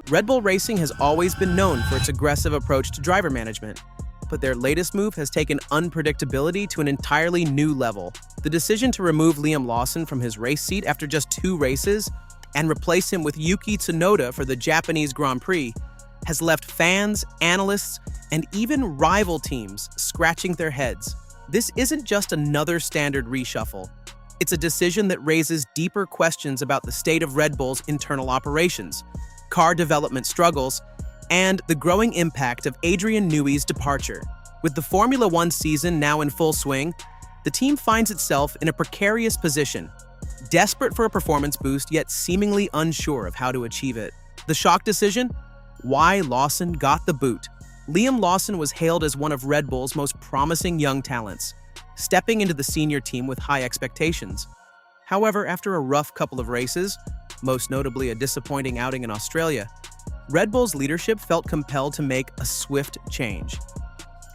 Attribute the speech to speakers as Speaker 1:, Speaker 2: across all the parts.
Speaker 1: Red Bull Racing has always been known for its aggressive approach to driver management, but their latest move has taken unpredictability to an entirely new level. The decision to remove Liam Lawson from his race seat after just 2 races and replace him with Yuki Tsunoda for the Japanese Grand Prix has left fans, analysts, and even rival teams scratching their heads. This isn't just another standard reshuffle. It's a decision that raises deeper questions about the state of Red Bull's internal operations, car development struggles, and the growing impact of Adrian Newey's departure. With the Formula One season now in full swing, the team finds itself in a precarious position, desperate for a performance boost yet seemingly unsure of how to achieve it. The shock decision? Why Lawson got the boot. Liam Lawson was hailed as one of Red Bull's most promising young talents, stepping into the senior team with high expectations. However, after a rough couple of races, most notably a disappointing outing in Australia, Red Bull's leadership felt compelled to make a swift change.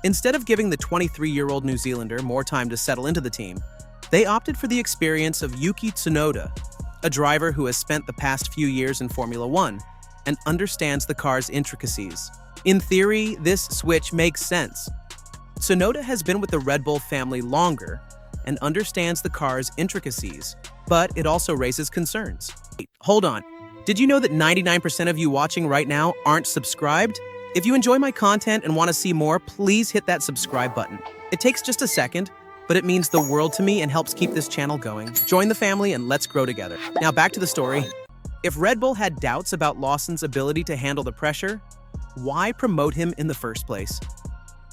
Speaker 1: Instead of giving the 23-year-old New Zealander more time to settle into the team, they opted for the experience of Yuki Tsunoda, a driver who has spent the past few years in Formula One and understands the car's intricacies. In theory, this switch makes sense. Tsunoda has been with the Red Bull family longer and understands the car's intricacies, but it also raises concerns. Wait, hold on. Did you know that 99% of you watching right now aren't subscribed? If you enjoy my content and want to see more, please hit that subscribe button. It takes just a second, but it means the world to me and helps keep this channel going. Join the family and let's grow together. Now back to the story. If Red Bull had doubts about Lawson's ability to handle the pressure, why promote him in the first place?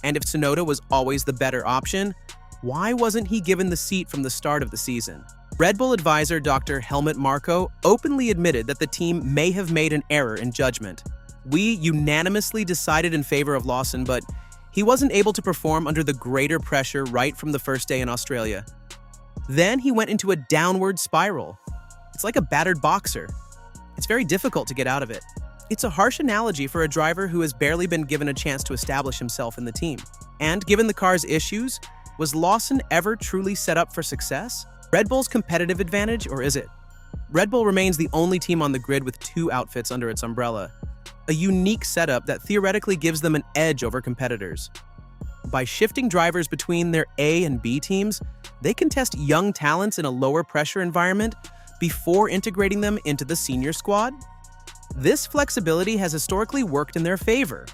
Speaker 1: And if Tsunoda was always the better option, why wasn't he given the seat from the start of the season? Red Bull advisor Dr. Helmut Marko openly admitted that the team may have made an error in judgment. We unanimously decided in favor of Lawson, but he wasn't able to perform under the greater pressure right from the first day in Australia. Then he went into a downward spiral. It's like a battered boxer. It's very difficult to get out of it. It's a harsh analogy for a driver who has barely been given a chance to establish himself in the team. And given the car's issues, was Lawson ever truly set up for success? Red Bull's competitive advantage, or is it? Red Bull remains the only team on the grid with 2 outfits under its umbrella, a unique setup that theoretically gives them an edge over competitors. By shifting drivers between their A and B teams, they can test young talents in a lower pressure environment before integrating them into the senior squad. This flexibility has historically worked in their favor,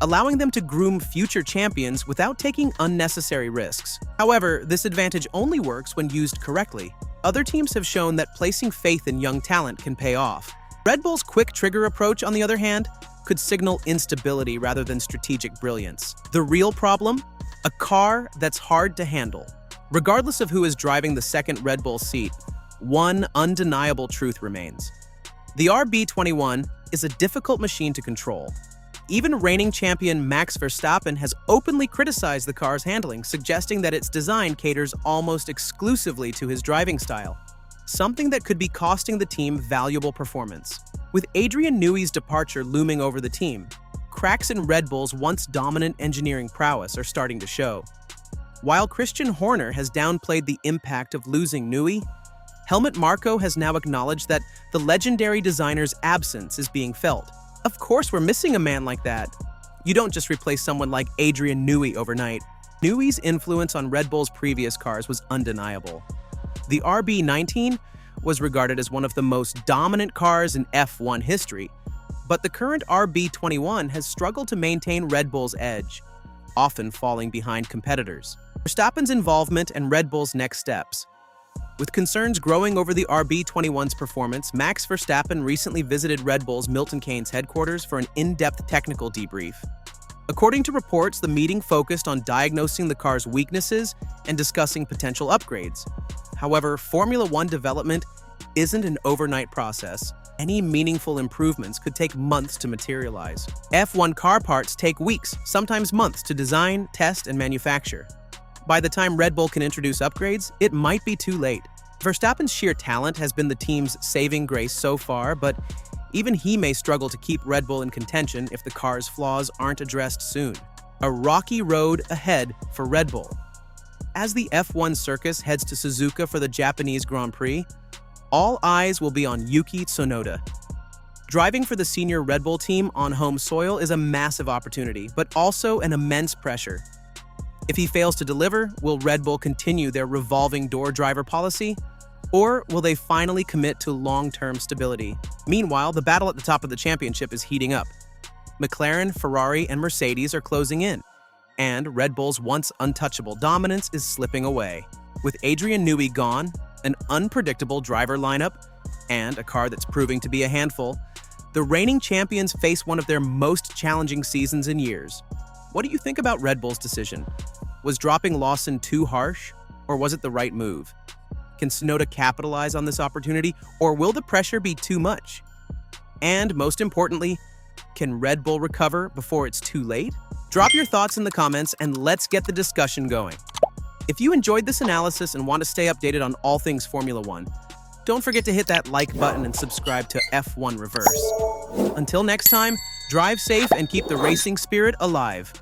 Speaker 1: allowing them to groom future champions without taking unnecessary risks. However, this advantage only works when used correctly. Other teams have shown that placing faith in young talent can pay off. Red Bull's quick trigger approach, on the other hand, could signal instability rather than strategic brilliance. The real problem? A car that's hard to handle. Regardless of who is driving the second Red Bull seat, one undeniable truth remains. The RB21 is a difficult machine to control. Even reigning champion Max Verstappen has openly criticized the car's handling, suggesting that its design caters almost exclusively to his driving style, something that could be costing the team valuable performance. With Adrian Newey's departure looming over the team, cracks in Red Bull's once dominant engineering prowess are starting to show. While Christian Horner has downplayed the impact of losing Newey, Helmut Marko has now acknowledged that the legendary designer's absence is being felt. Of course, we're missing a man like that. You don't just replace someone like Adrian Newey overnight. Newey's influence on Red Bull's previous cars was undeniable. The RB19 was regarded as one of the most dominant cars in F1 history, but the current RB21 has struggled to maintain Red Bull's edge, often falling behind competitors. Verstappen's involvement and Red Bull's next steps. With concerns growing over the RB21's performance, Max Verstappen recently visited Red Bull's Milton Keynes headquarters for an in-depth technical debrief. According to reports, the meeting focused on diagnosing the car's weaknesses and discussing potential upgrades. However, Formula One development isn't an overnight process. Any meaningful improvements could take months to materialize. F1 car parts take weeks, sometimes months, to design, test, and manufacture. By the time Red Bull can introduce upgrades, it might be too late. Verstappen's sheer talent has been the team's saving grace so far, but even he may struggle to keep Red Bull in contention if the car's flaws aren't addressed soon. A rocky road ahead for Red Bull. As the F1 circus heads to Suzuka for the Japanese Grand Prix, all eyes will be on Yuki Tsunoda. Driving for the senior Red Bull team on home soil is a massive opportunity, but also an immense pressure. If he fails to deliver, will Red Bull continue their revolving door driver policy? Or will they finally commit to long-term stability? Meanwhile, the battle at the top of the championship is heating up. McLaren, Ferrari, and Mercedes are closing in, and Red Bull's once untouchable dominance is slipping away. With Adrian Newey gone, an unpredictable driver lineup, and a car that's proving to be a handful, the reigning champions face one of their most challenging seasons in years. What do you think about Red Bull's decision? Was dropping Lawson too harsh, or was it the right move? Can Tsunoda capitalize on this opportunity, or will the pressure be too much? And most importantly, can Red Bull recover before it's too late? Drop your thoughts in the comments and let's get the discussion going. If you enjoyed this analysis and want to stay updated on all things Formula One, don't forget to hit that like button and subscribe to F1 Reverse. Until next time, drive safe and keep the racing spirit alive.